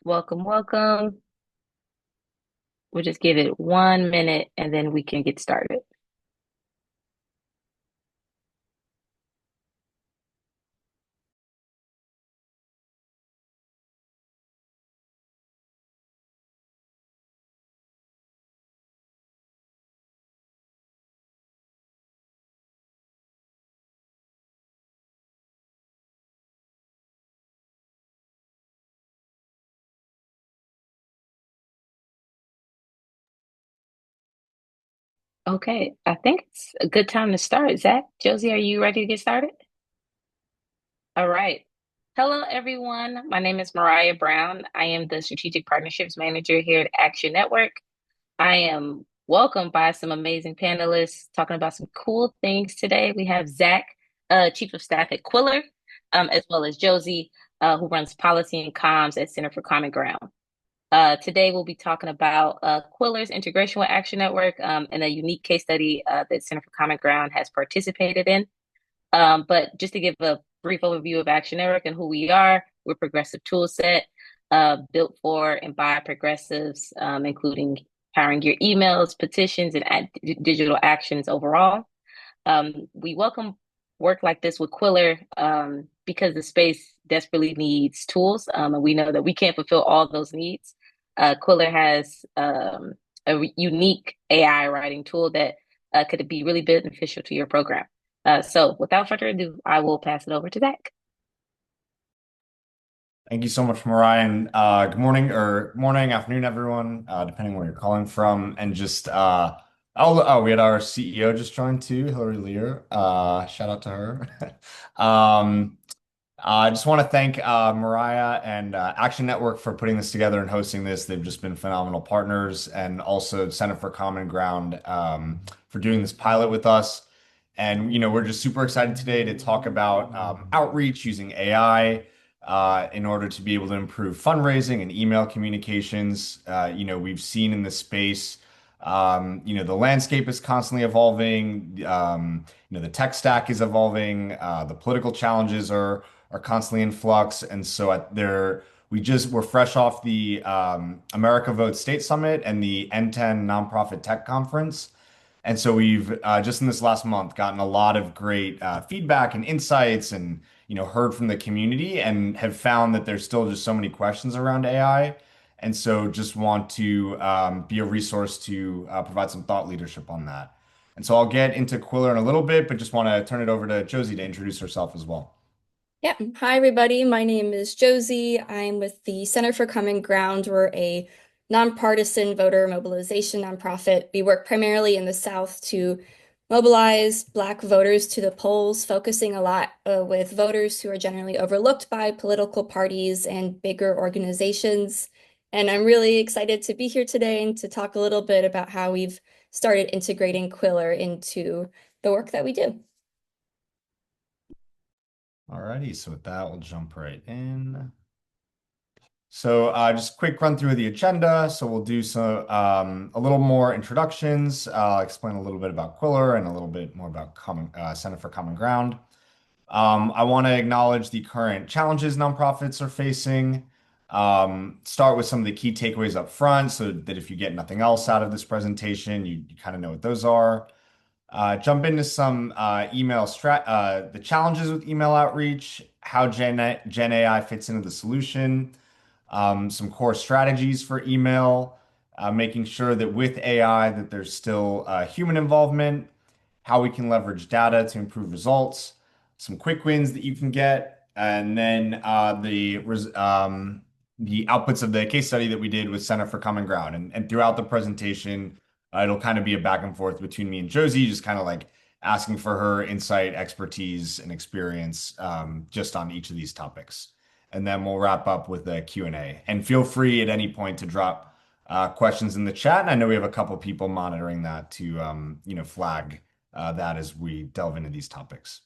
Welcome, welcome. We'll just give it 1 minute and then we can get started. Okay, I think it's a good time to start. Zach, Josie, are you ready to get started? All right. Hello, everyone. My name is Mariah Brown. I am the Strategic Partnerships Manager here at Action Network. I am welcomed by some amazing panelists talking about some cool things today. We have Zack, Chief of Staff at Quiller, as well as Josie, who runs policy and comms at Center for Common Ground. Today, we'll be talking about Quiller's integration with Action Network and a unique case study that Center for Common Ground has participated in. But just to give a brief overview of Action Network and who we are, we're a progressive tool set built for and by progressives, including powering your emails, petitions, and digital actions overall. We welcome work like this with Quiller because the space desperately needs tools, and we know that we can't fulfill all those needs. Quiller has a unique AI writing tool that could be really beneficial to your program. So without further ado, I will pass it over to Zach. Thank you so much, Mariah. And good morning or morning, afternoon, everyone, depending where you're calling from. And just we had our CEO just join too, Hillary Lehr. Shout out to her. Um, I just want to thank Mariah and Action Network for putting this together and hosting this. They've just been phenomenal partners, and also Center for Common Ground for doing this pilot with us. And we're just super excited today to talk about outreach using AI in order to be able to improve fundraising and email communications. We've seen in this space, the landscape is constantly evolving. The tech stack is evolving. The political challenges are constantly in flux, and so we're fresh off the America Vote State Summit and the N10 Nonprofit Tech Conference. And so we've just in this last month gotten a lot of great feedback and insights and heard from the community and have found that there's still just so many questions around AI. And so just want to be a resource to provide some thought leadership on that. And so I'll get into Quiller in a little bit, but just want to turn it over to Josie to introduce herself as well. Yeah. Hi, everybody. My name is Josie. I'm with the Center for Common Ground. We're a nonpartisan voter mobilization nonprofit. We work primarily in the South to mobilize Black voters to the polls, focusing a lot with voters who are generally overlooked by political parties and bigger organizations. And I'm really excited to be here today and to talk a little bit about how we've started integrating Quiller into the work that we do. Alrighty, so with that, we'll jump right in. So just a quick run through of the agenda. So we'll do a little more introductions. I'll explain a little bit about Quiller and a little bit more about Center for Common Ground. I want to acknowledge the current challenges nonprofits are facing. Start with some of the key takeaways up front so that if you get nothing else out of this presentation, you kind of know what those are. Jump into some the challenges with email outreach, how Gen AI fits into the solution, some core strategies for email, making sure that with AI that there's still human involvement, how we can leverage data to improve results, some quick wins that you can get, and then the outputs of the case study that we did with Center for Common Ground. And throughout the presentation, it'll kind of be a back and forth between me and Josie, just kind of like asking for her insight, expertise, and experience just on each of these topics. And then we'll wrap up with a Q&A. And feel free at any point to drop questions in the chat. And I know we have a couple people monitoring that to flag that as we delve into these topics.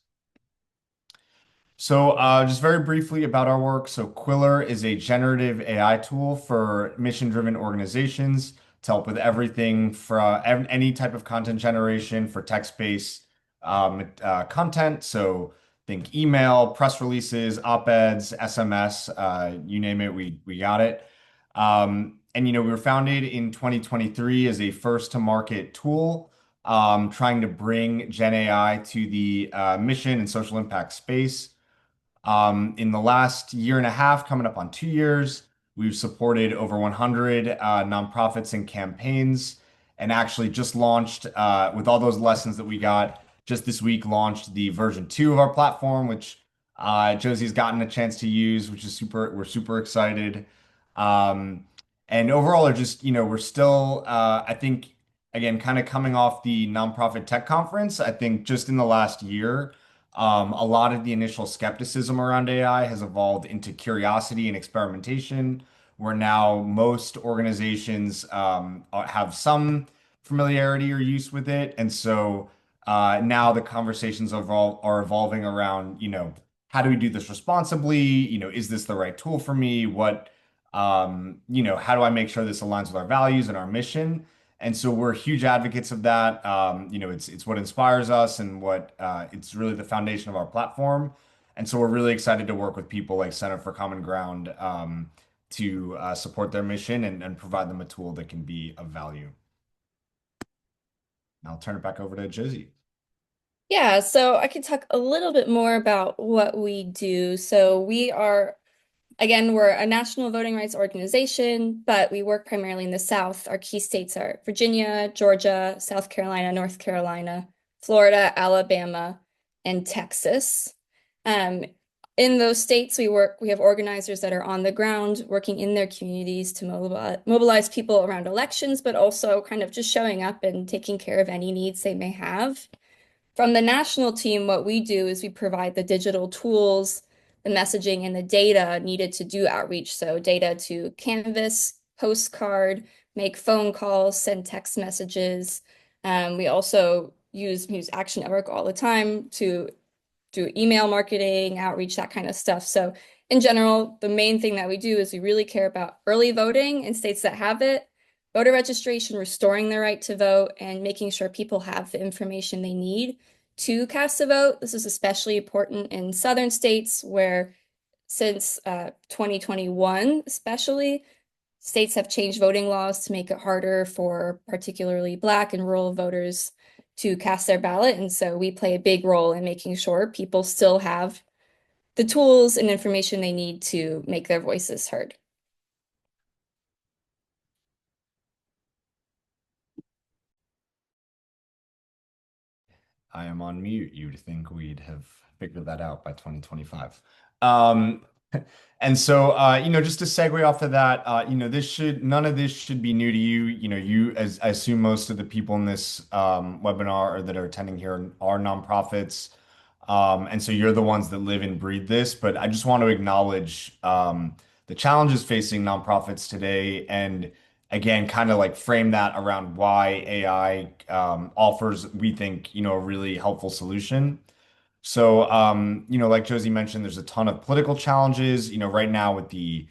So just very briefly about our work. So Quiller is a generative AI tool for mission-driven organizations to help with everything from any type of content generation for text-based content. So think email, press releases, op-eds, SMS, you name it, we got it. And we were founded in 2023 as a first to market tool, trying to bring Gen AI to the mission and social impact space. In the last year and a half, coming up on 2 years, we've supported over 100 nonprofits and campaigns, and actually just launched, with all those lessons that we got, just this week launched the version 2 of our platform, which Josie's gotten a chance to use, which is we're super excited. Um, and overall, we're still, I think, again, kind of coming off the nonprofit tech conference. I think just in the last year, a lot of the initial skepticism around AI has evolved into curiosity and experimentation, where now most organizations have some familiarity or use with it. And so now the conversations overall are evolving around, how do we do this responsibly? Is this the right tool for me? How do I make sure this aligns with our values and our mission? And so we're huge advocates of that. It's what inspires us and what it's really the foundation of our platform. And so we're really excited to work with people like Center for Common Ground to support their mission and provide them a tool that can be of value. I'll turn it back over to Josie. Yeah, so I can talk a little bit more about what we do. So we are Again, we're a national voting rights organization, but we work primarily in the South. Our key states are Virginia, Georgia, South Carolina, North Carolina, Florida, Alabama, and Texas. Um, in those states, we have organizers that are on the ground working in their communities to mobilize people around elections, but also kind of just showing up and taking care of any needs they may have. From the national team, what we do is we provide the digital tools, the messaging, and the data needed to do outreach. So data to canvas, postcard, make phone calls, send text messages. We also use Action Network all the time to do email marketing, outreach, that kind of stuff. So in general, the main thing that we do is we really care about early voting in states that have it, voter registration, restoring the right to vote, and making sure people have the information they need to cast a vote. This is especially important in southern states where since 2021, especially, states have changed voting laws to make it harder for particularly Black and rural voters to cast their ballot. And so we play a big role in making sure people still have the tools and information they need to make their voices heard. I am on mute. You'd think we'd have figured that out by 2025. Um, and so, just to segue off of that, none of this should be new to you. As I assume most of the people in this webinar or that are attending here are nonprofits. And so you're the ones that live and breathe this, but I just want to acknowledge the challenges facing nonprofits today and again, kind of like frame that around why AI offers, we think, a really helpful solution. So, like Josie mentioned, there's a ton of political challenges, right now with the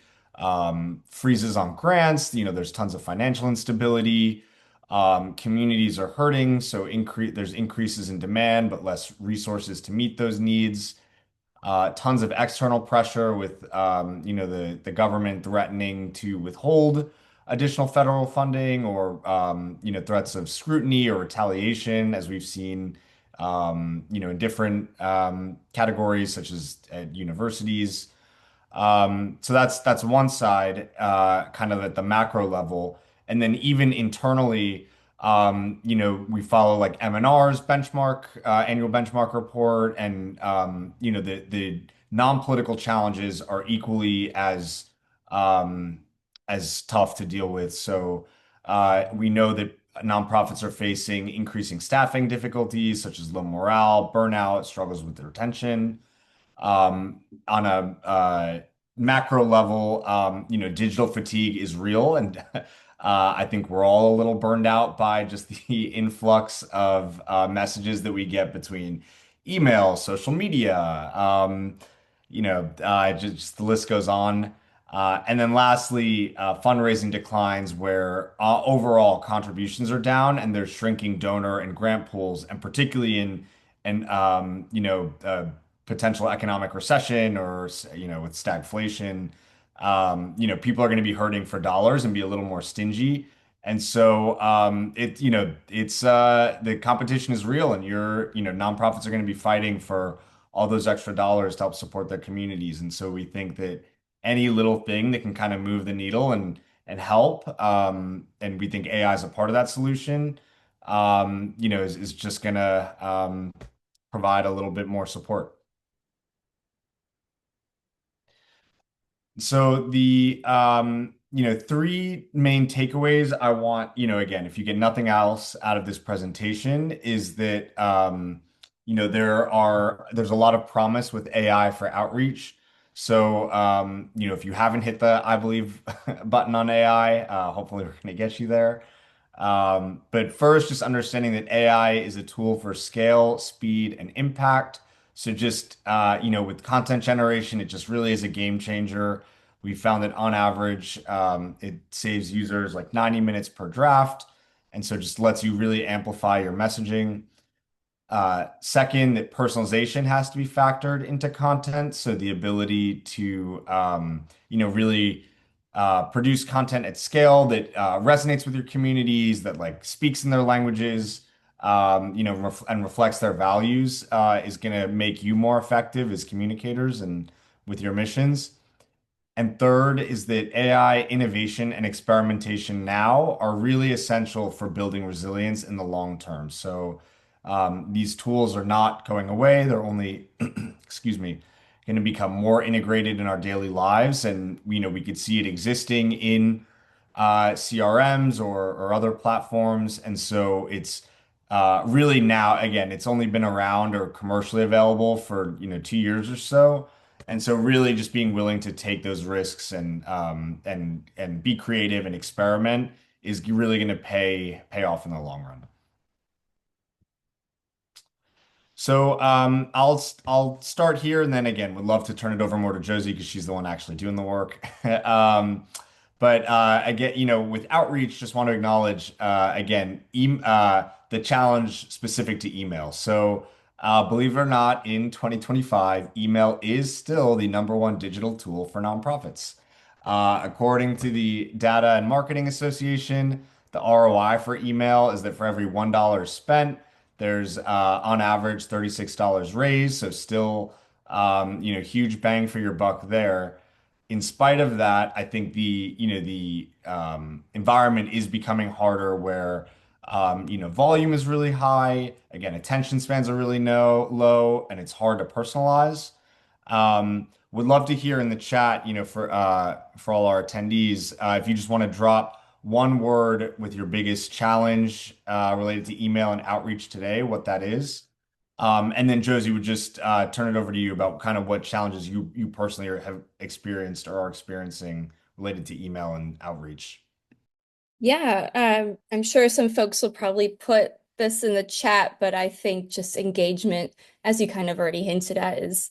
freezes on grants, there's tons of financial instability. Communities are hurting, so there's increases in demand, but less resources to meet those needs. Tons of external pressure with the government threatening to withhold additional federal funding or threats of scrutiny or retaliation, as we've seen in different categories such as at universities. So that's one side, kind of at the macro level. And then even internally, we follow like M&R's benchmark, annual benchmark report, and the non-political challenges are equally as tough to deal with. So we know that nonprofits are facing increasing staffing difficulties, such as low morale, burnout, struggles with retention. On a macro level, digital fatigue is real, and I think we're all a little burned out by just the influx of messages that we get between email, social media, just the list goes on. And then lastly, fundraising declines where overall contributions are down and there's shrinking donor and grant pools, and particularly in potential economic recession or with stagflation, people are going to be hurting for dollars and be a little more stingy. And so it's the competition is real, and nonprofits are going to be fighting for all those extra dollars to help support their communities. And so we think that any little thing that can kind of move the needle and help, and we think AI is a part of that solution, is just gonna provide a little bit more support. So three main takeaways I want, again, if you get nothing else out of this presentation, is that there's a lot of promise with AI for outreach. So if you haven't hit the I believe button on AI, hopefully we're gonna get you there. But first, just understanding that AI is a tool for scale, speed, and impact. So just with content generation, it just really is a game changer. We found that on average, it saves users like 90 minutes per draft, and so just lets you really amplify your messaging. Second, that personalization has to be factored into content. So the ability to, really produce content at scale that resonates with your communities, that like speaks in their languages, and reflects their values, is going to make you more effective as communicators and with your missions. And third is that AI innovation and experimentation now are really essential for building resilience in the long term. So these tools are not going away. They're only, excuse me, going to become more integrated in our daily lives. And, we could see it existing in CRMs or other platforms. And so it's really now, again, it's only been around or commercially available for, 2 years or so. And so really just being willing to take those risks and be creative and experiment is really going to pay off in the long run. So I'll start here, and then again would love to turn it over more to Josie because she's the one actually doing the work. But I get, with outreach, just want to acknowledge again the challenge specific to email. So believe it or not, in 2025, email is still the number one digital tool for nonprofits. According to the Data and Marketing Association, the ROI for email is that for every $1 spent, there's on average $36 raised. So still, huge bang for your buck there. In spite of that, I think the environment is becoming harder where volume is really high. Again, attention spans are really low, and it's hard to personalize. Would love to hear in the chat, for all our attendees, if you just want to drop one word with your biggest challenge related to email and outreach today, what that is. And then Josie would just turn it over to you about kind of what challenges you personally have experienced or are experiencing related to email and outreach. Yeah, I'm sure some folks will probably put this in the chat, but I think just engagement, as you kind of already hinted at, is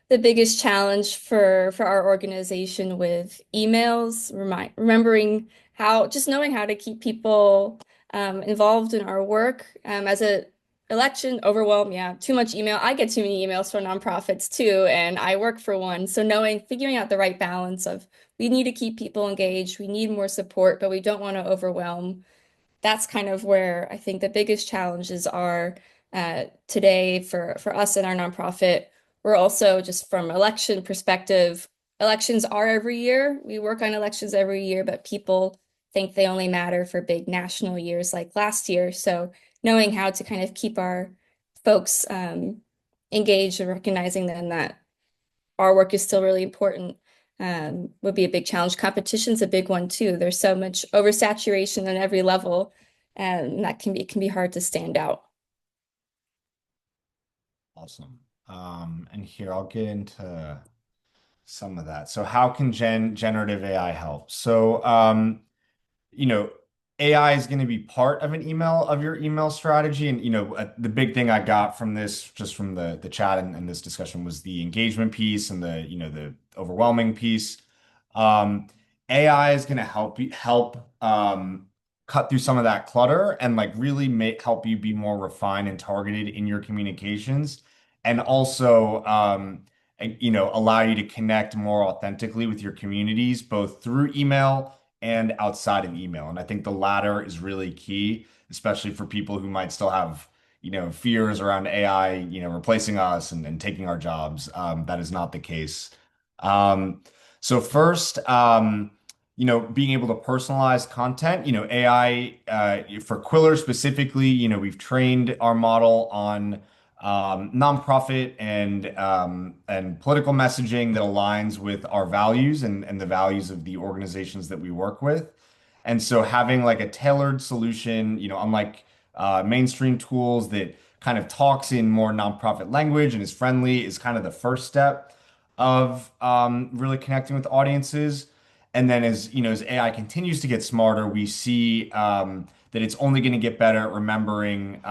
the biggest challenge for our organization with emails, remembering how, just knowing how to keep people involved in our work. As a election overwhelm, yeah, too much email. I get too many emails from nonprofits too, and I work for one. So figuring out the right balance of we need to keep people engaged, we need more support, but we don't want to overwhelm. That's kind of where I think the biggest challenges are today for us and our nonprofit. We're also just from election perspective, elections are every year. We work on elections every year, but people think they only matter for big national years like last year. So knowing how to kind of keep our folks engaged and recognizing then that our work is still really important would be a big challenge. Competition's a big one too. There's so much oversaturation on every level, and that can be hard to stand out. Awesome. And here I'll get into some of that. So how can generative AI help? So you know, AI is going to be part of your email strategy. And, the big thing I got from this, just from the chat and this discussion was the engagement piece and the overwhelming piece. AI is going to help cut through some of that clutter and like really help you be more refined and targeted in your communications. And also, allow you to connect more authentically with your communities, both through email and outside of email. And I think the latter is really key, especially for people who might still have, fears around AI, replacing us and taking our jobs. That is not the case. Um, so first, being able to personalize content, AI, for Quiller specifically, we've trained our model on nonprofit and political messaging that aligns with our values and the values of the organizations that we work with. And so having like a tailored solution, unlike mainstream tools that kind of talks in more nonprofit language and is friendly, is kind of the first step of really connecting with audiences. And then as AI continues to get smarter, we see that it's only going to get better at remembering,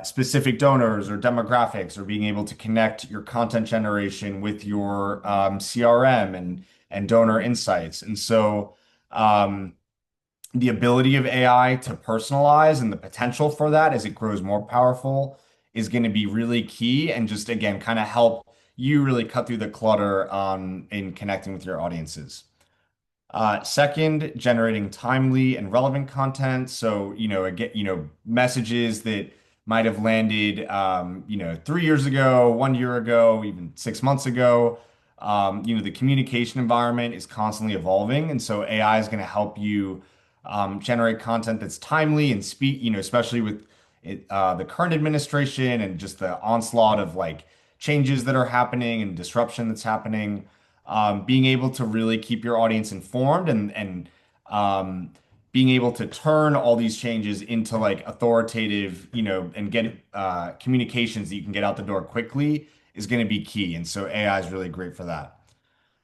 specific donors or demographics, or being able to connect your content generation with your CRM and donor insights. And so the ability of AI to personalize and the potential for that as it grows more powerful is going to be really key, and just again kind of help you really cut through the clutter in connecting with your audiences. Second, generating timely and relevant content. So, again, messages that might have landed, 3 years ago, 1 year ago, even 6 months ago. The communication environment is constantly evolving. And so AI is going to help you generate content that's timely and speak, especially with the current administration and just the onslaught of like changes that are happening and disruption that's happening. Being able to really keep your audience informed and being able to turn all these changes into like authoritative, and get communications that you can get out the door quickly is going to be key. And so AI is really great for that.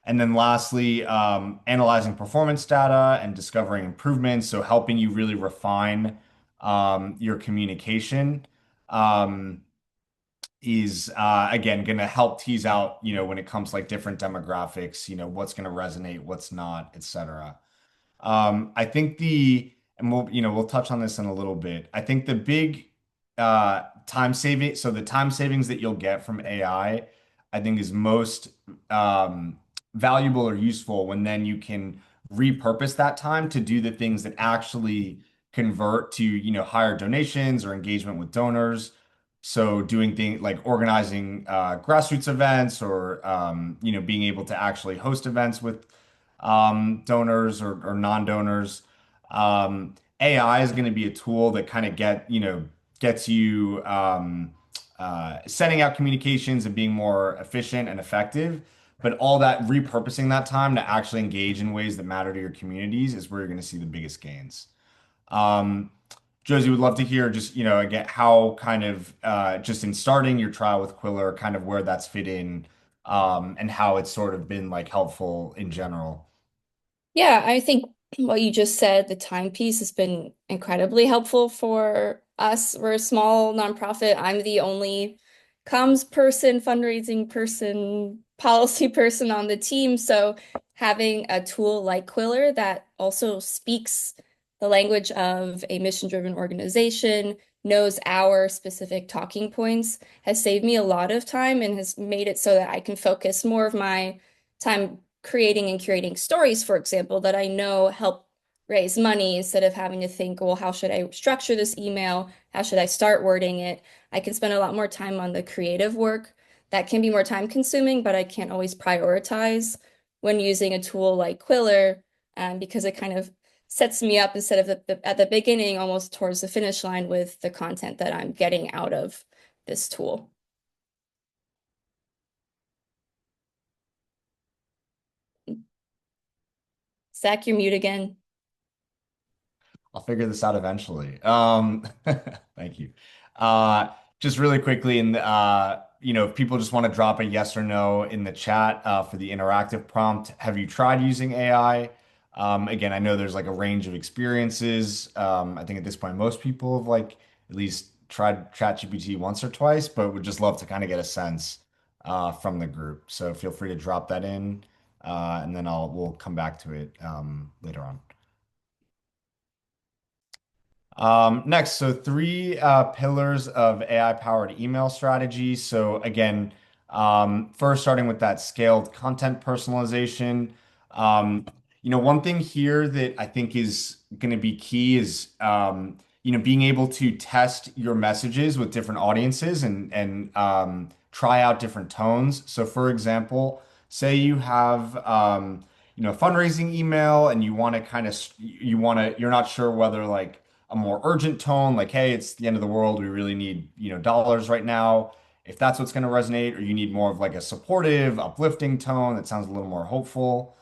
And then lastly, analyzing performance data and discovering improvements. So helping you really refine your communication. Is again going to help tease out, when it comes to like different demographics, what's going to resonate, what's not, etc. I think and we'll touch on this in a little bit. I think the big the time savings that you'll get from I think is most valuable or useful when then you can repurpose that time to do the things that actually convert to, higher donations or engagement with donors. So doing things like organizing grassroots events, or being able to actually host events with donors or non-donors. AI is going to be a tool that kind of gets you sending out communications and being more efficient and effective. But all that repurposing that time to actually engage in ways that matter to your communities is where you're going to see the biggest gains. Um, Josie, would love to hear just, again, how kind of just in starting your trial with Quiller, kind of where that's fit in, and how it's sort of been like helpful in general. Yeah, I think what you just said, the timepiece has been incredibly helpful for us. We're a small nonprofit. I'm the only comms person, fundraising person, policy person on the team. So having a tool like Quiller that also speaks the language of a mission-driven organization, knows our specific talking points, has saved me a lot of time and has made it so that I can focus more of my time creating and curating stories, for example, that I know help raise money instead of having to think, well, how should I structure this email? How should I start wording it? I can spend a lot more time on the creative work. That can be more time consuming, but I can't always prioritize when using a tool like Quiller, because it kind of sets me up instead of at the beginning, almost towards the finish line with the content that I'm getting out of this tool. Zach, you're mute again. I'll figure this out eventually. Thank you. Just really quickly, and if people just want to drop a yes or no in the chat for the interactive prompt, have you tried using AI? Again, I know there's like a range of experiences. I think at this point, most people have like at least tried ChatGPT once or twice, but would just love to kind of get a sense from the group. So feel free to drop that in, and then we'll come back to it later on. Next, so three pillars of AI-powered email strategy. So again, First, starting with that scaled content personalization. Um, one thing here that I think is going to be key is, being able to test your messages with different audiences and try out different tones. So, for example, say you have, a fundraising email and you want to you're not sure whether like a more urgent tone, like, hey, it's the end of the world, we really need, dollars right now, if that's what's going to resonate, or you need more of like a supportive, uplifting tone that sounds a little more hopeful.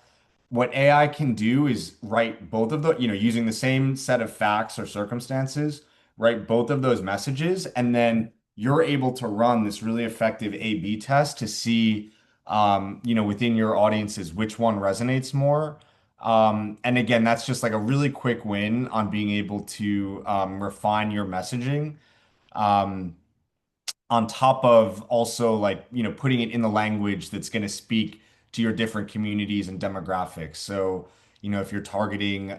What AI can do is write both of the, using the same set of facts or circumstances, write both of those messages, and then you're able to run this really effective A/B test to see, within your audiences, which one resonates more. And again, that's just like a really quick win on being able to refine your messaging. Um, on top of also like, putting it in the language that's going to speak to your different communities and demographics. So, if you're targeting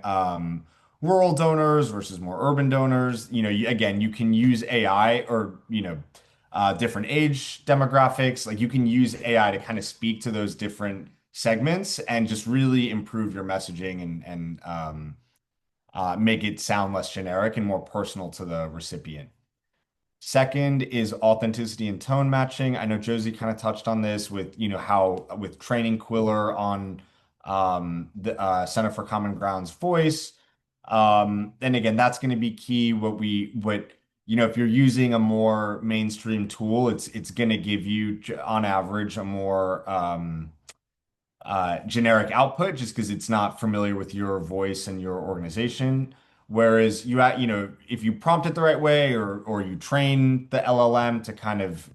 rural donors versus more urban donors, again, you can use AI or, different age demographics. Like you can use AI to kind of speak to those different segments and just really improve your messaging and make it sound less generic and more personal to the recipient. Second is authenticity and tone matching. I know Josie kind of touched on this with, how with training Quiller on the Center for Common Ground's voice. And again, that's going to be key. If you're using a more mainstream tool, it's going to give you on average a more generic output just because it's not familiar with your voice and your organization. Whereas if you prompt it the right way or you train the LLM to kind of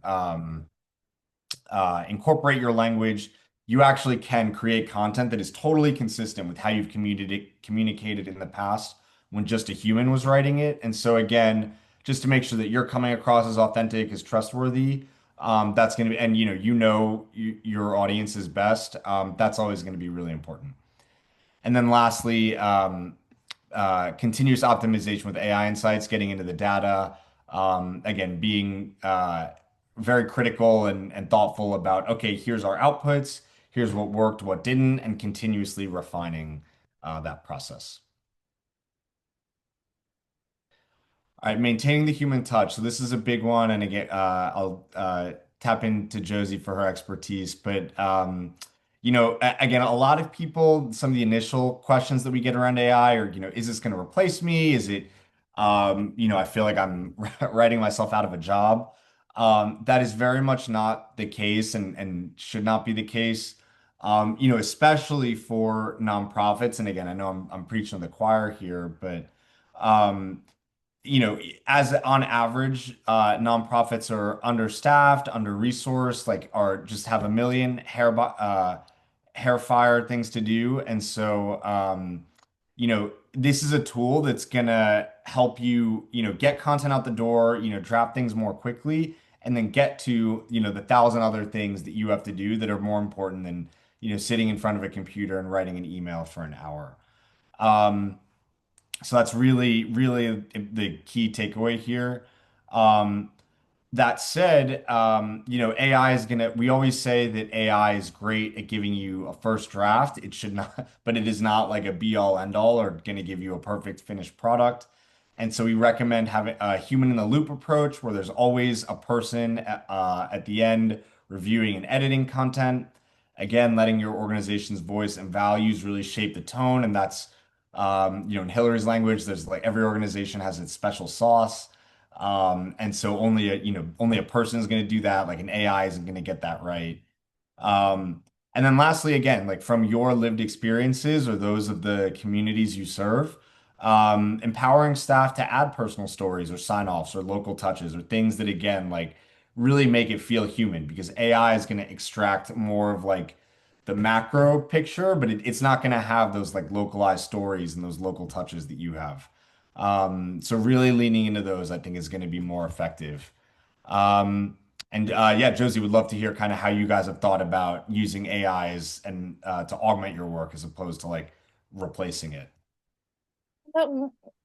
incorporate your language, you actually can create content that is totally consistent with how you've communicated in the past when just a human was writing it. And so again, just to make sure that you're coming across as authentic, as trustworthy, that's going to be, and your audience is best. That's always going to be really important. And then lastly, continuous optimization with AI insights, getting into the data. Again, being very critical and thoughtful about, okay, here's our outputs, here's what worked, what didn't, and continuously refining that process. All right, maintaining the human touch. So this is a big one, and again, I'll tap into Josie for her expertise. But again, a lot of people, some of the initial questions that we get around AI are, is this going to replace me? Is it, I feel like I'm writing myself out of a job. That is very much not the case, and should not be the case. Especially for nonprofits. And again, I know I'm preaching to the choir here, but. Um, as on average, nonprofits are understaffed, under-resourced, like are just have a million hair fire things to do. And so, this is a tool that's gonna help you, get content out the door, draft things more quickly, and then get to, the thousand other things that you have to do that are more important than, sitting in front of a computer and writing an email for an hour. Um, so that's really, really the key takeaway here. Um, that said, AI is gonna, we always say that AI is great at giving you a first draft. It should not, but it is not like a be all end all or gonna give you a perfect finished product. And so we recommend having a human in the loop approach where there's always a person at the end reviewing and editing content. Again, letting your organization's voice and values really shape the tone. And that's, in Hillary's language, there's like every organization has its special sauce. And so only a person is going to do that. Like an AI isn't going to get that right. And then lastly, again, like from your lived experiences or those of the communities you serve, empowering staff to add personal stories or sign-offs or local touches or things that again, like really make it feel human because AI is going to extract more of like the macro picture, but it's not going to have those like localized stories and those local touches that you have. So really leaning into those, I think, is going to be more effective. And yeah, Josie, would love to hear kind of how you guys have thought about using AIs and to augment your work as opposed to like replacing it.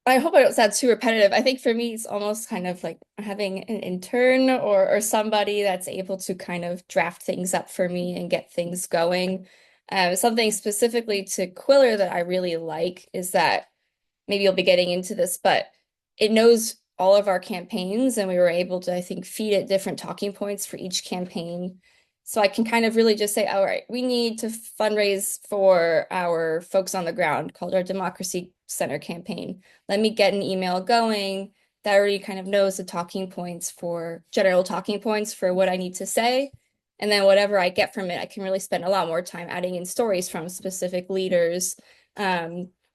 I hope I don't sound too repetitive. I think for me, it's almost kind of like having an intern or somebody that's able to kind of draft things up for me and get things going. Something specifically to Quiller that I really like is that maybe you'll be getting into this, but it knows all of our campaigns, and we were able to, I think, feed it different talking points for each campaign. So I can kind of really just say, all right, we need to fundraise for our folks on the ground called our Democracy Center campaign. Let me get an email going that already kind of knows the talking points for general talking points for what I need to say. And then whatever I get from it, I can really spend a lot more time adding in stories from specific leaders.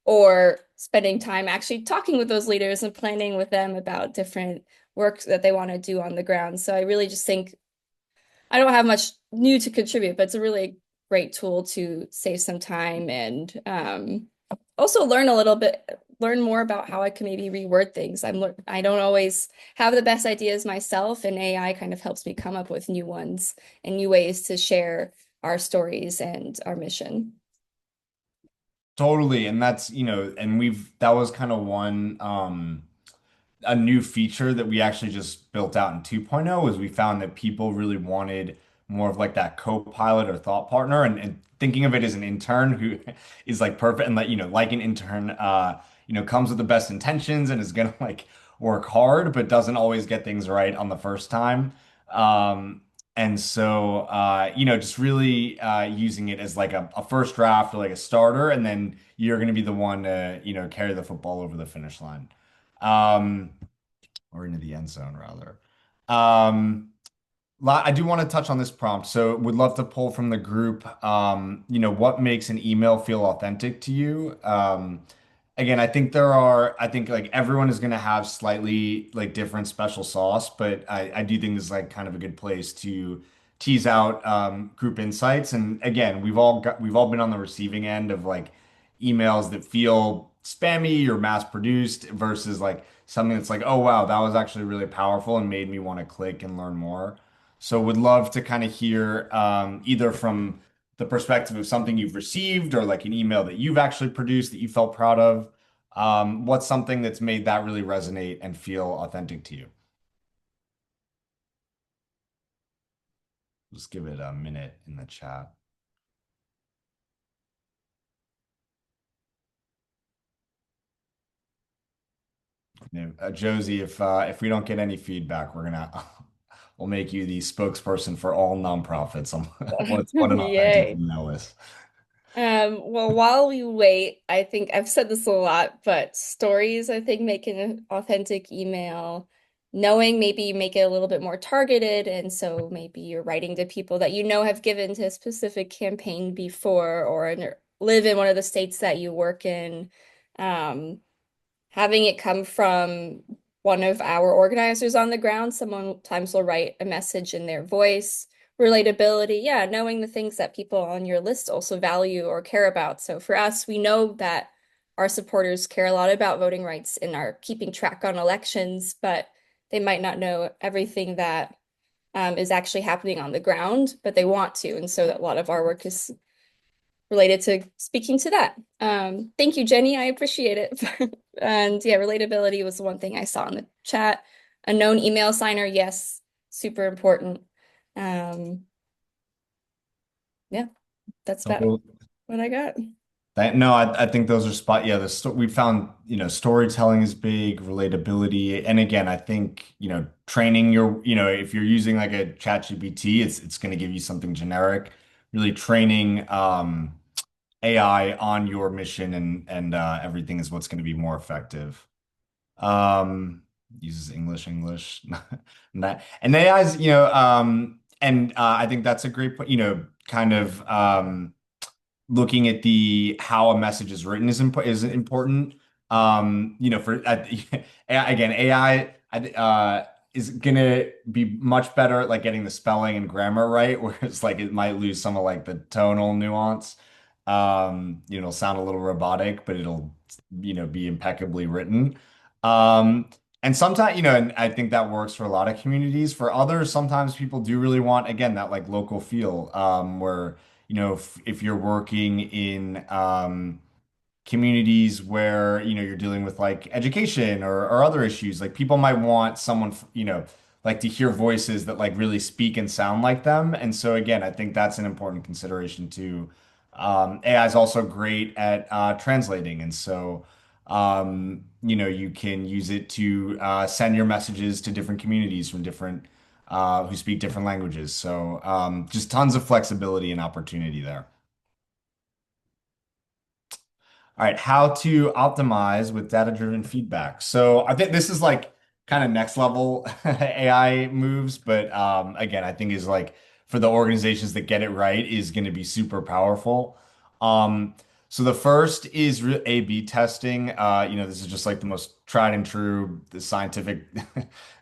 Or spending time actually talking with those leaders and planning with them about different work that they want to do on the ground. So I really just think I don't have much new to contribute, but it's a really great tool to save some time and also learn more about how I can maybe reword things. I don't always have the best ideas myself, and AI kind of helps me come up with new ones and new ways to share our stories and our mission. Totally. And that's, and that was kind of one a new feature that we actually just built out in 2.0 was we found that people really wanted more of like that co-pilot or thought partner and thinking of it as an intern who is like perfect and like like an intern comes with the best intentions and is gonna like work hard but doesn't always get things right on the first time. And so just really using it as like a first draft or like a starter, and then you're gonna be the one to carry the football over the finish line. Um, or into the end zone rather. Um, I do want to touch on this prompt. So would love to pull from the group, what makes an email feel authentic to you? Again, I think like everyone is going to have slightly like different special sauce, but I do think this is like kind of a good place to tease out group insights. And again, we've all been on the receiving end of like emails that feel spammy or mass produced versus like something that's like, oh wow, that was actually really powerful and made me want to click and learn more. So would love to kind of hear either from the perspective of something you've received or like an email that you've actually produced that you felt proud of. What's something that's made that really resonate and feel authentic to you? Just give it a minute in the chat. Yeah, Josie, if we don't get any feedback, we'll make you the spokesperson for all nonprofits on what an authentic Yay. email is. Well, while we wait, I think I've said this a lot, but stories, I think, make an authentic email. Knowing maybe you make it a little bit more targeted, and so maybe you're writing to people that you know have given to a specific campaign before or live in one of the states that you work in. Um, Having it come from one of our organizers on the ground, sometimes will write a message in their voice. Relatability, yeah, knowing the things that people on your list also value or care about. So for us, we know that our supporters care a lot about voting rights and are keeping track on elections, but they might not know everything that is actually happening on the ground, but they want to. And so a lot of our work is related to speaking to that. Thank you, Jenny. I appreciate it. And yeah, relatability was the one thing I saw in the chat. A known email signer, yes, super important. Um, yeah, that's about what I got. No, I think those are spot. Yeah, we found, storytelling is big, relatability. And again, I think, training if you're using like a chat GPT, it's going to give you something generic. Really training AI on your mission and everything is what's going to be more effective. Uses English, and AI's, and I think that's a great, kind of looking at the how a message is written is important. For again, AI is gonna be much better at like getting the spelling and grammar right, whereas like it might lose some of like the tonal nuance. It'll sound a little robotic, but it'll be impeccably written. Um, and sometimes, and I think that works for a lot of communities. For others, sometimes people do really want, again, that like local feel, where if you're working in communities where, you're dealing with like education or other issues. Like people might want someone, like to hear voices that like really speak and sound like them. And so again, I think that's an important consideration too. AI is also great at translating. And so, you can use it to send your messages to different communities from different who speak different languages. So just tons of flexibility and opportunity there. All right, how to optimize with data-driven feedback. So I think this is like kind of next level AI moves, but again, I think is like for the organizations that get it right is going to be super powerful. Um, so the first is A/B testing. This is just like the most tried and true, the scientific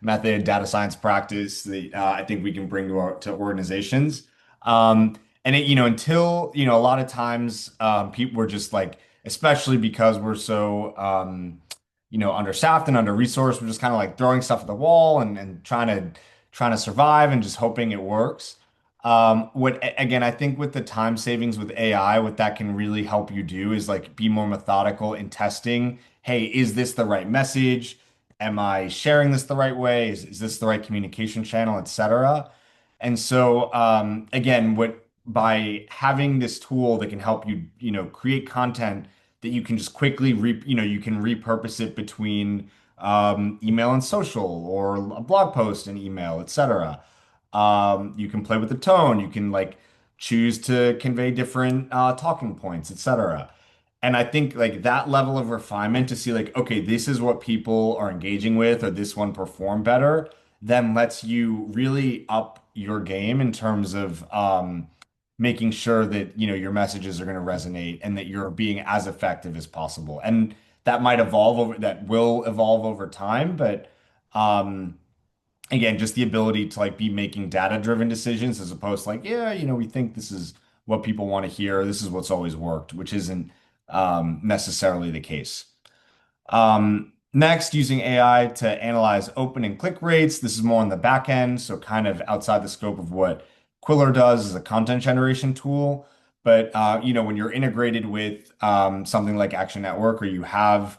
method, data science practice that I think we can bring to organizations. And until a lot of times people were just like especially because we're so understaffed and under-resourced. We're just kind of like throwing stuff at the wall and trying to survive and just hoping it works. Again, I think with the time savings with AI, what that can really help you do is like be more methodical in testing. Hey, is this the right message? Am I sharing this the right way? Is this the right communication channel, etc. And so, again, what by having this tool that can help you, create content that you can just quickly you can repurpose it between email and social or a blog post and email, etc. You can play with the tone. You can like choose to convey different talking points, etc. And I think like that level of refinement to see like, okay, this is what people are engaging with, or this one performed better, then lets you really up your game in terms of making sure that your messages are going to resonate and that you're being as effective as possible. And that will evolve over time, but um again, just the ability to like be making data-driven decisions as opposed to like, yeah, we think this is what people want to hear. This is what's always worked, which isn't necessarily the case. Next, using AI to analyze open and click rates. This is more on the back end, so kind of outside the scope of what Quiller does as a content generation tool. But when you're integrated with something like Action Network, or you have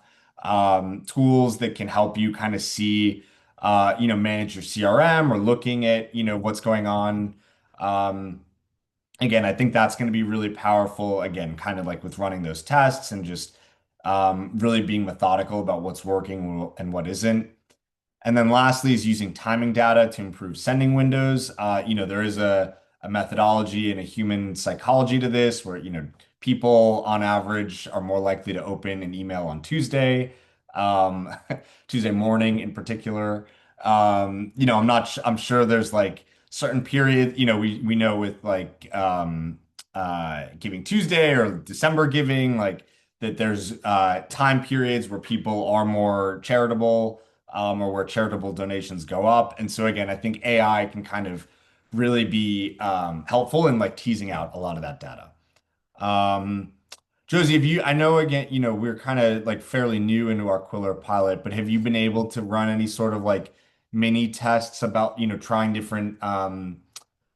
tools that can help you kind of see, manage your CRM or looking at, what's going on. Um, Again, I think that's going to be really powerful. Again, kind of like with running those tests and just really being methodical about what's working and what isn't. And then lastly is using timing data to improve sending windows. There is a methodology and a human psychology to this where, people on average are more likely to open an email on Tuesday, um, Tuesday morning in particular. I'm sure there's like certain period, we know with like Giving Tuesday or December giving, like that there's time periods where people are more charitable or where charitable donations go up. And so again, I think AI can kind of really be helpful in like teasing out a lot of that data. Um, Josie, I know again, we're kind of like fairly new into our Quiller pilot, but have you been able to run any sort of like mini tests about, trying different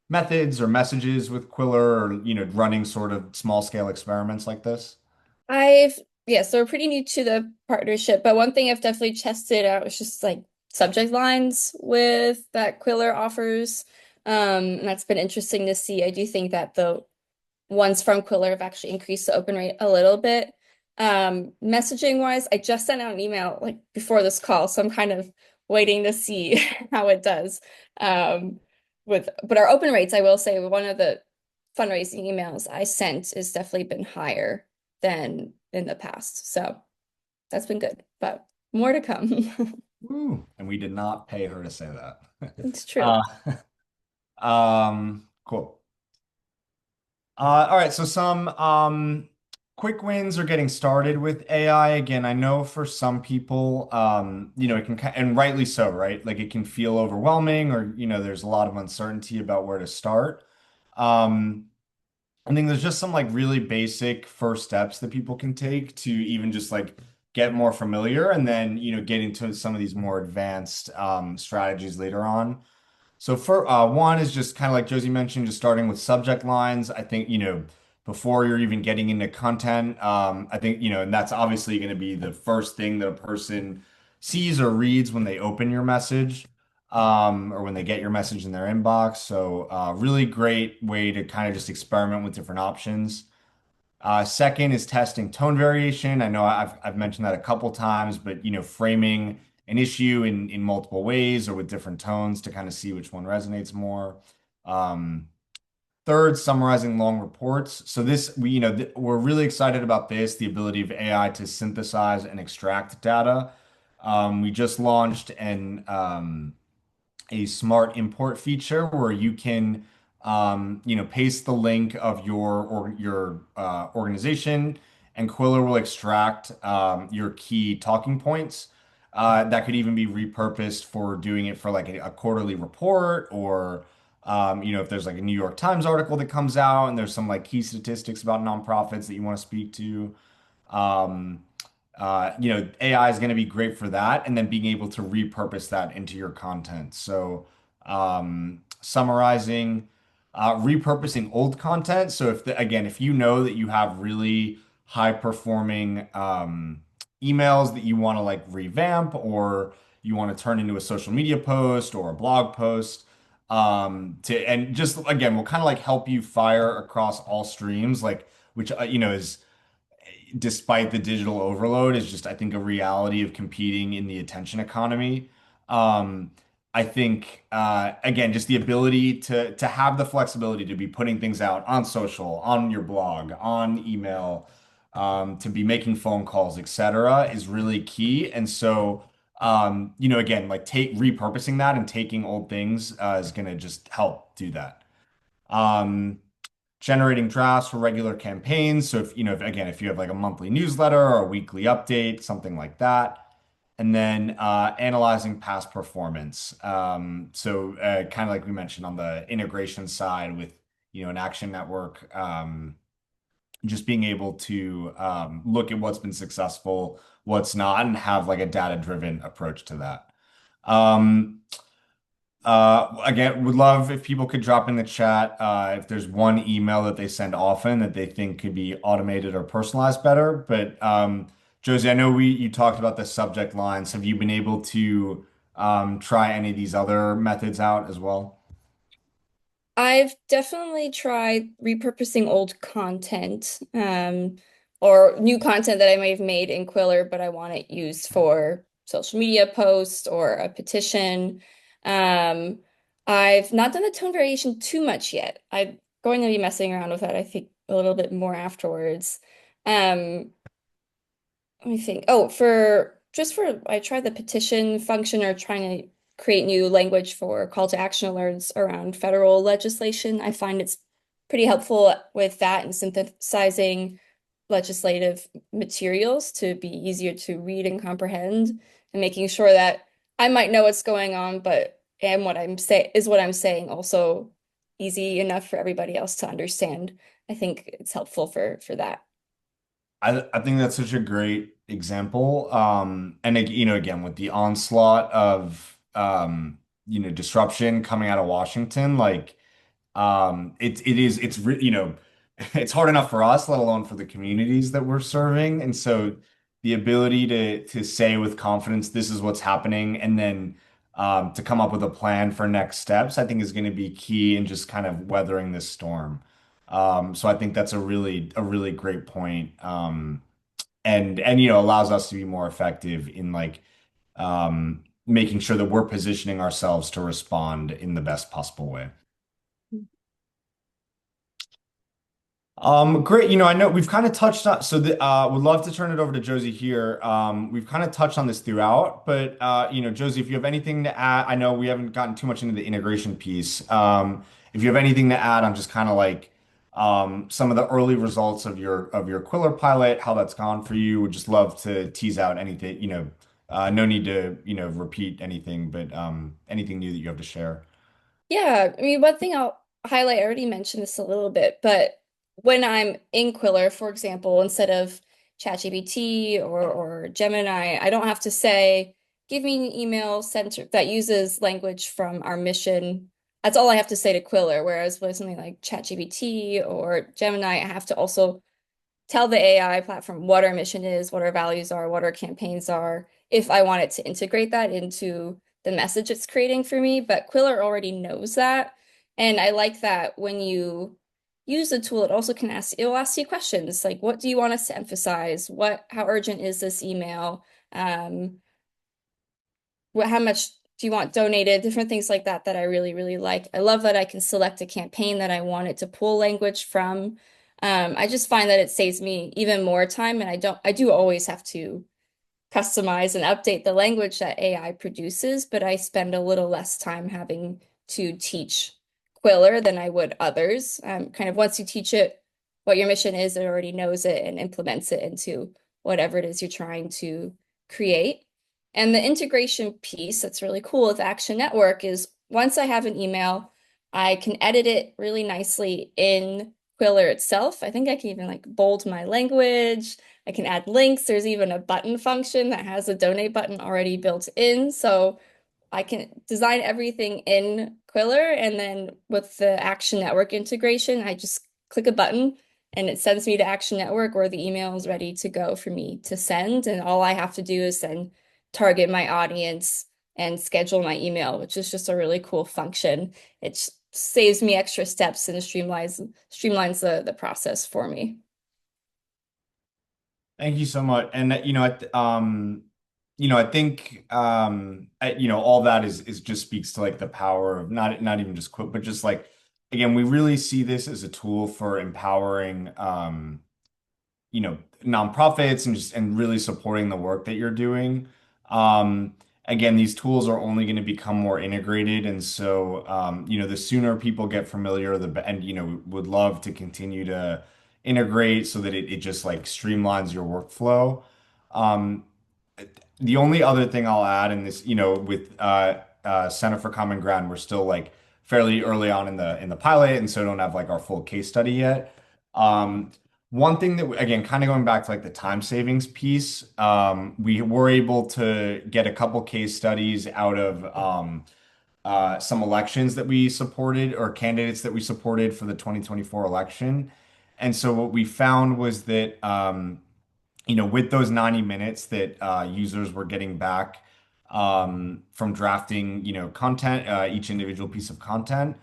methods or messages with Quiller or, running sort of small scale experiments like this? I've, yeah, so we're pretty new to the partnership, but one thing I've definitely tested out is just like subject lines with that Quiller offers. And that's been interesting to see. I do think that the ones from Quiller have actually increased the open rate a little bit. Messaging wise, I just sent out an email like before this call, so I'm kind of waiting to see how it does. But our open rates, I will say, one of the fundraising emails I sent has definitely been higher than in the past. So that's been good, but more to come. Ooh, and we did not pay her to say that. It's true. Uh, cool. All right, so some quick wins are getting started with AI. Again, I know for some people, it can, and rightly so, right? Like it can feel overwhelming or, there's a lot of uncertainty about where to start. Um, I think there's just some like really basic first steps that people can take to even just like get more familiar and then, get into some of these more advanced strategies later on. So for one is just kind of like Josie mentioned, just starting with subject lines. I think, before you're even getting into content. I think, and that's obviously going to be the first thing that a person sees or reads when they open your message, or when they get your message in their inbox. So, really great way to kind of just experiment with different options. Second is testing tone variation. I know I've mentioned that a couple times, but framing an issue in multiple ways or with different tones to kind of see which one resonates more. Um, Third, summarizing long reports. So this we're really excited about this, the ability of AI to synthesize and extract data. We just launched a smart import feature where you can paste the link of your organization, and Quiller will extract your key talking points. That could even be repurposed for doing it for like a quarterly report, or if there's like a New York Times article that comes out and there's some like key statistics about nonprofits that you want to speak to. Um, AI is going to be great for that, and then being able to repurpose that into your content. So, summarizing, repurposing old content. So again, if you know that you have really high performing emails that you want to like revamp, or you want to turn into a social media post or a blog post, and just again, will kind of like help you fire across all streams, like which is, despite the digital overload, is just, I think, a reality of competing in the attention economy. Um, I think again, just the ability to have the flexibility to be putting things out on social, on your blog, on email, to be making phone calls, etc., is really key. And so, again, like take repurposing that and taking old things is going to just help do that. Um, Generating drafts for regular campaigns. So if you have like a monthly newsletter or a weekly update, something like that. And then analyzing past performance. So kind of like we mentioned on the integration side with, an action network, just being able to look at what's been successful, what's not, and have like a data-driven approach to that. Um, Again, would love if people could drop in the chat if there's one email that they send often that they think could be automated or personalized better. But Josie, I know you talked about the subject lines. Have you been able to try any of these other methods out as well? I've definitely tried repurposing old content, or new content that I may have made in Quiller, but I want it used for social media posts or a petition. Um, I've not done the tone variation too much yet. I'm going to be messing around with that, I think, a little bit more afterwards. Um, Let me think. Oh, I tried the petition function or trying to create new language for call to action alerts around federal legislation. I find it's pretty helpful with that and synthesizing legislative materials to be easier to read and comprehend, and making sure that I might know what's going on, but and what I'm saying also easy enough for everybody else to understand. I think it's helpful for that. I think that's such a great example. And again, with the onslaught of disruption coming out of Washington, like it's hard enough for us, let alone for the communities that we're serving. And so the ability to say with confidence, this is what's happening, and then to come up with a plan for next steps, I think is going to be key in just kind of weathering this storm. So I think that's a really great point. And allows us to be more effective in like making sure that we're positioning ourselves to respond in the best possible way. Great. I know we've kind of touched on, so would love to turn it over to Josie here. We've kind of touched on this throughout, but Josie, if you have anything to add, I know we haven't gotten too much into the integration piece. If you have anything to add on just kind of like some of the early results of your Quiller pilot, how that's gone for you, would just love to tease out anything, no need to, repeat anything, but anything new that you have to share. Yeah, I mean, one thing I'll highlight, I already mentioned this a little bit, but when I'm in Quiller, for example, instead of ChatGPT or Gemini, I don't have to say, give me an email that uses language from our mission that's all I have to say to Quiller. Whereas with something like ChatGPT or Gemini, I have to also tell the AI platform what our mission is, what our values are, what our campaigns are, if I want it to integrate that into the message it's creating for me. But Quiller already knows that. And I like that when you use the tool, it will ask you questions like, what do you want us to emphasize? How urgent is this email? Um, how much do you want donated? Different things like that that I really, really like. I love that I can select a campaign that I want it to pull language from. I just find that it saves me even more time, and I do always have to customize and update the language that AI produces, but I spend a little less time having to teach Quiller than I would others. Kind of once you teach it what your mission is, it already knows it and implements it into whatever it is you're trying to create. And the integration piece that's really cool with Action Network is once I have an email, I can edit it really nicely in Quiller itself. I think I can even like bold my language. I can add links. There's even a button function that has a donate button already built in. So I can design everything in Quiller. And then with the Action Network integration, I just click a button and it sends me to Action Network where the email is ready to go for me to send. And all I have to do is then target my audience and schedule my email, which is just a really cool function. It saves me extra steps and streamlines the process for me. Thank you so much. And I think all that is just speaks to like the power of not even just quit, but just like again, we really see this as a tool for empowering nonprofits and really supporting the work that you're doing. Um, Again, these tools are only going to become more integrated, and so the sooner people get familiar, and would love to continue to integrate so that it just like streamlines your workflow. Um, the only other thing I'll add in this, with Center for Common Ground, we're still like fairly early on in the pilot, and so don't have like our full case study yet. Um, One thing that, again, kind of going back to like the time savings piece, we were able to get a couple case studies out of some elections that we supported or candidates that we supported for the 2024 election. And so what we found was that with those 90 minutes that users were getting back from drafting, content, each individual piece of content,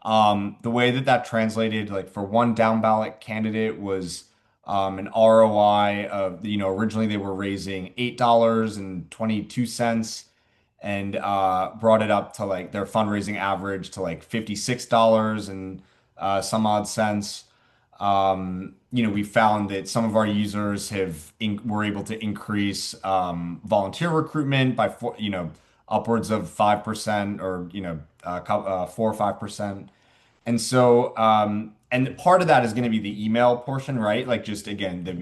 the way that that translated, like for one down ballot candidate was an ROI of, originally they were raising $8.22 and brought it up to like their fundraising average to like $56 and some odd cents. We found that some of our users were able to increase volunteer recruitment by upwards of 5% or 4 or 5%. And part of that is going to be the email portion, right? Like just again, the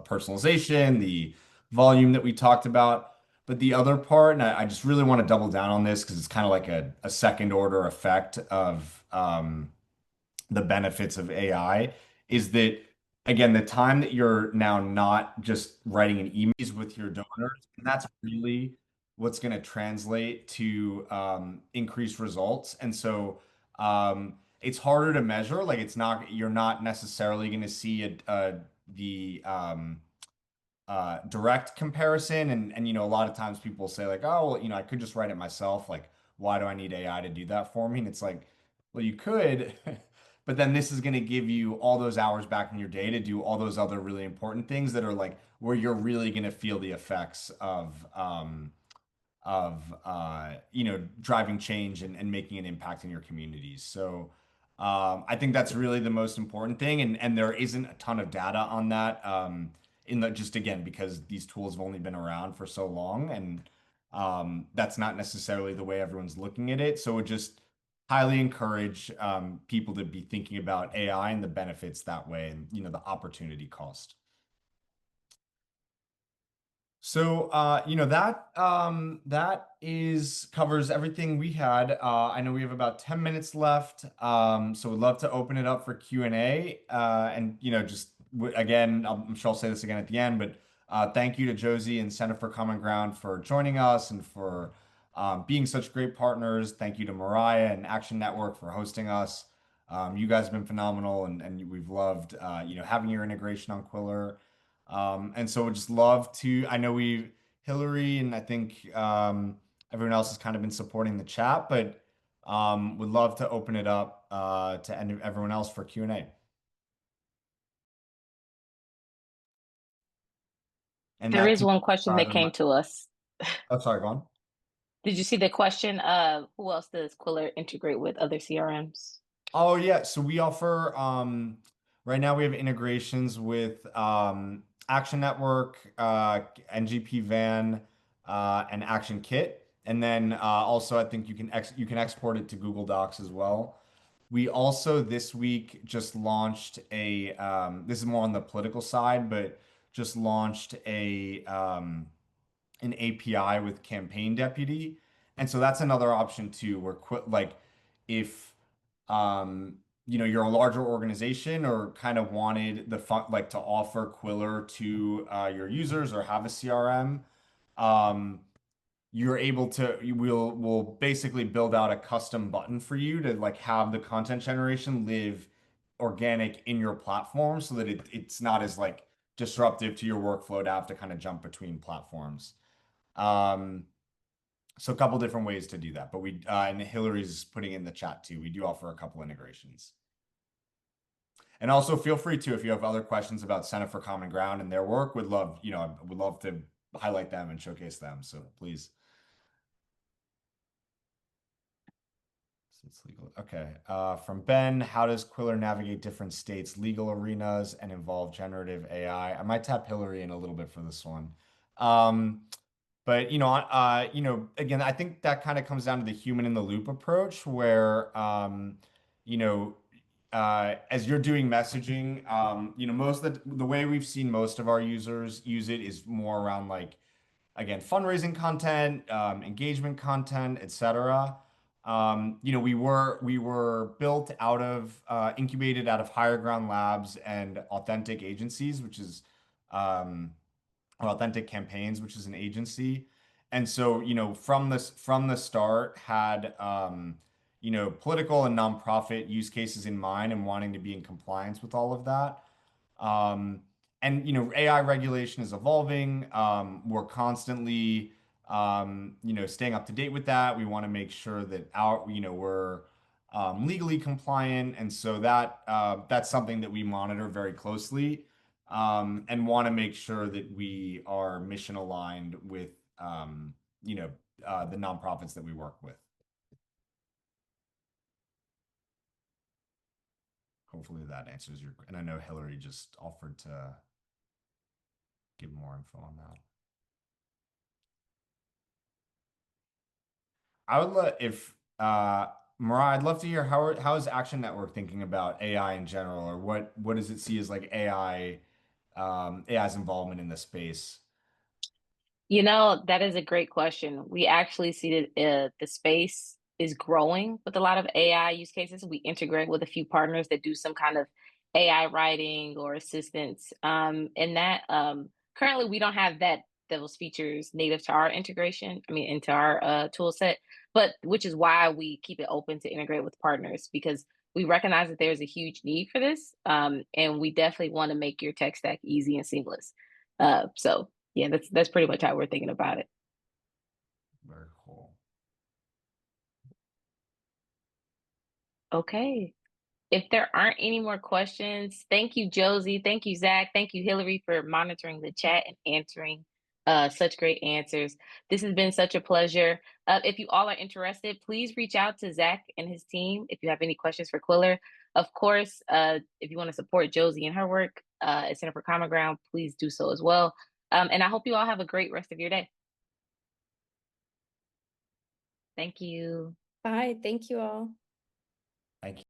personalization, the volume that we talked about. But the other part, and I just really want to double down on this because it's kind of like a second order effect of the benefits of AI, is that again, the time that you're now not just writing an emails with your donors, and that's really what's going to translate to increased results. And so it's harder to measure. Like you're not necessarily going to see the direct comparison. And a lot of times people say like, oh, well, I could just write it myself. Like, why do I need AI to do that for me? And it's like, well, you could, but then this is going to give you all those hours back in your day to do all those other really important things that are like where you're really going to feel the effects of driving change and making an impact in your communities. So I think that's really the most important thing, and there isn't a ton of data on that in the just again because these tools have only been around for so long, and that's not necessarily the way everyone's looking at it. So it just highly encourage people to be thinking about AI and the benefits that way, and the opportunity cost. So, that is covers everything we had. I know we have about 10 minutes left. So we'd love to open it up for Q&A. And just again, I'm sure I'll say this again at the end, but thank you to Josi and Center for Common Ground for joining us and for being such great partners. Thank you to Mariah and Action Network for hosting us. You guys have been phenomenal, and we've loved having your integration on Quiller. And so we'd just love to. I know Hillary and I think everyone else has kind of been supporting the chat, but would love to open it up to everyone else for Q&A. And There that is can one question that came to us. Oh, sorry, go on. Did you see the question of who else does Quiller integrate with other CRMs? Oh yeah, so we offer right now we have integrations with Action Network, NGP Van, and Action Kit. And then also I think you can export it to Google Docs as well. We also this week just launched a this is more on the political side, but just launched a an API with Campaign Deputy. And so that's another option too, where if you're a larger organization or kind of wanted the fun like to offer Quiller to your users or have a CRM, you're able to we'll basically build out a custom button for you to like have the content generation live organic in your platform so that it's not as like disruptive to your workflow to have to kind of jump between platforms. Um, so a couple different ways to do that, but and Hillary's putting in the chat too. We do offer a couple integrations. And also feel free to, if you have other questions about Center for Common Ground and their work, would love to highlight them and showcase them. So please. It's legal. Okay. From Ben, how does Quiller navigate different states' legal arenas and involve generative AI? I might tap Hillary in a little bit for this one. But again, I think that kind of comes down to the human in the loop approach, where as you're doing messaging, most of the way we've seen most of our users use it is more around like again fundraising content, engagement content, etc. We were built out of incubated out of Higher Ground Labs and Authentic Agencies, which is or Authentic Campaigns, which is an agency. And so, from the start had political and nonprofit use cases in mind and wanting to be in compliance with all of that. Um, and AI regulation is evolving. We're constantly staying up to date with that. We want to make sure that we're legally compliant, and so that's something that we monitor very closely, and want to make sure that we are mission aligned with the nonprofits that we work with. Hopefully that answers and I know Hillary just offered to give more info on that. I would love if Mariah, I'd love to hear how is Action Network thinking about AI in general, or what does it see as like AI's involvement in the space? That is a great question. We actually see that the space is growing with a lot of AI use cases. We integrate with a few partners that do some kind of AI writing or assistance. And that currently we don't have those features native to our integration, I mean, into our tool set, but which is why we keep it open to integrate with partners because we recognize that there's a huge need for this. And we definitely want to make your tech stack easy and seamless. So yeah, that's pretty much how we're thinking about it. Very cool. Okay. If there aren't any more questions, thank you, Josie. Thank you, Zach. Thank you, Hillary, for monitoring the chat and answering such great answers. This has been such a pleasure. If you all are interested, please reach out to Zach and his team if you have any questions for Quiller. Of course, if you want to support Josie and her work at Center for Common Ground, please do so as well. And I hope you all have a great rest of your day. Thank you. Bye. Thank you all. Thank you.